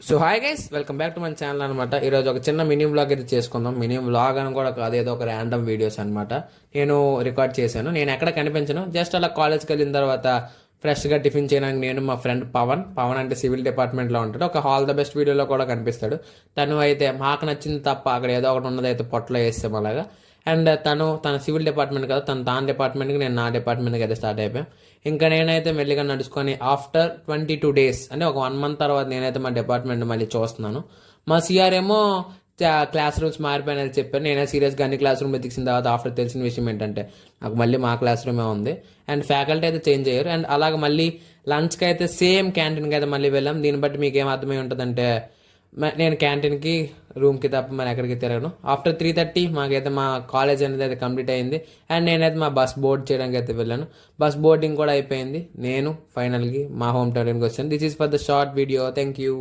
So hi guys, welcome back to my channel అనమాట. ఈరోజు ఒక చిన్న మినీ వ్లాగ్ అయితే చేసుకుందాం. మినీ వ్లాగ్ అని కూడా కాదు, ఏదో ఒక ర్యాండమ్ వీడియోస్ అనమాట. నేను రికార్డ్ చేశాను. నేను ఎక్కడ కనిపించను, జస్ట్ అలా కాలేజ్కి వెళ్ళిన తర్వాత ఫ్రెష్గా టిఫిన్ చేయడానికి నేను మా ఫ్రెండ్ పవన్ అంటే సివిల్ డిపార్ట్మెంట్లో ఉంటాడు. ఒక హాల్ ద బెస్ట్ వీడియోలో కూడా కనిపిస్తాడు. తను అయితే మాకు నచ్చింది తప్ప అక్కడ ఏదో ఒకటి ఉన్నది అయితే పొట్టలో వేస్తాం అలాగా. అండ్ తన సివిల్ డిపార్ట్మెంట్ కదా, తన డిపార్ట్మెంట్కి, నేను నా డిపార్ట్మెంట్కి అయితే స్టార్ట్ అయిపోయాం. ఇంకా నేనైతే మెల్లిగా నడుచుకొని ఆఫ్టర్ 22 days అంటే ఒక 1 month తర్వాత నేనైతే మా డిపార్ట్మెంట్ మళ్ళీ చూస్తున్నాను. మా సిఆర్ ఏమో క్లాస్ రూమ్స్ మారిపోయినది చెప్పారు. నేనే సీరియస్గా అన్ని క్లాస్ రూమ్ వెతికిన తర్వాత ఆఫ్టర్ తెలిసిన విషయం ఏంటంటే నాకు మళ్ళీ మా క్లాస్ రూమే ఉంది. అండ్ ఫ్యాకల్టీ అయితే చేంజ్ అయ్యారు. అండ్ అలాగే మళ్ళీ లంచ్కి అయితే సేమ్ క్యాంటీన్కి అయితే మళ్ళీ వెళ్ళాం. దీన్ని బట్టి మీకు ఏం అర్థమై ఉంటుందంటే నేను క్యాంటీన్కి, రూమ్కి తప్ప మరి ఎక్కడికి తిరగను. ఆఫ్టర్ 3:30 మాకైతే మా కాలేజ్ అనేది అయితే కంప్లీట్ అయింది. అండ్ నేనైతే మా బస్ బోర్డ్ చేయడానికి అయితే వెళ్ళాను. బస్ బోర్డింగ్ కూడా అయిపోయింది. నేను ఫైనల్గా మా హోమ్ టౌన్కి వచ్చాను. This is for the short video. Thank you.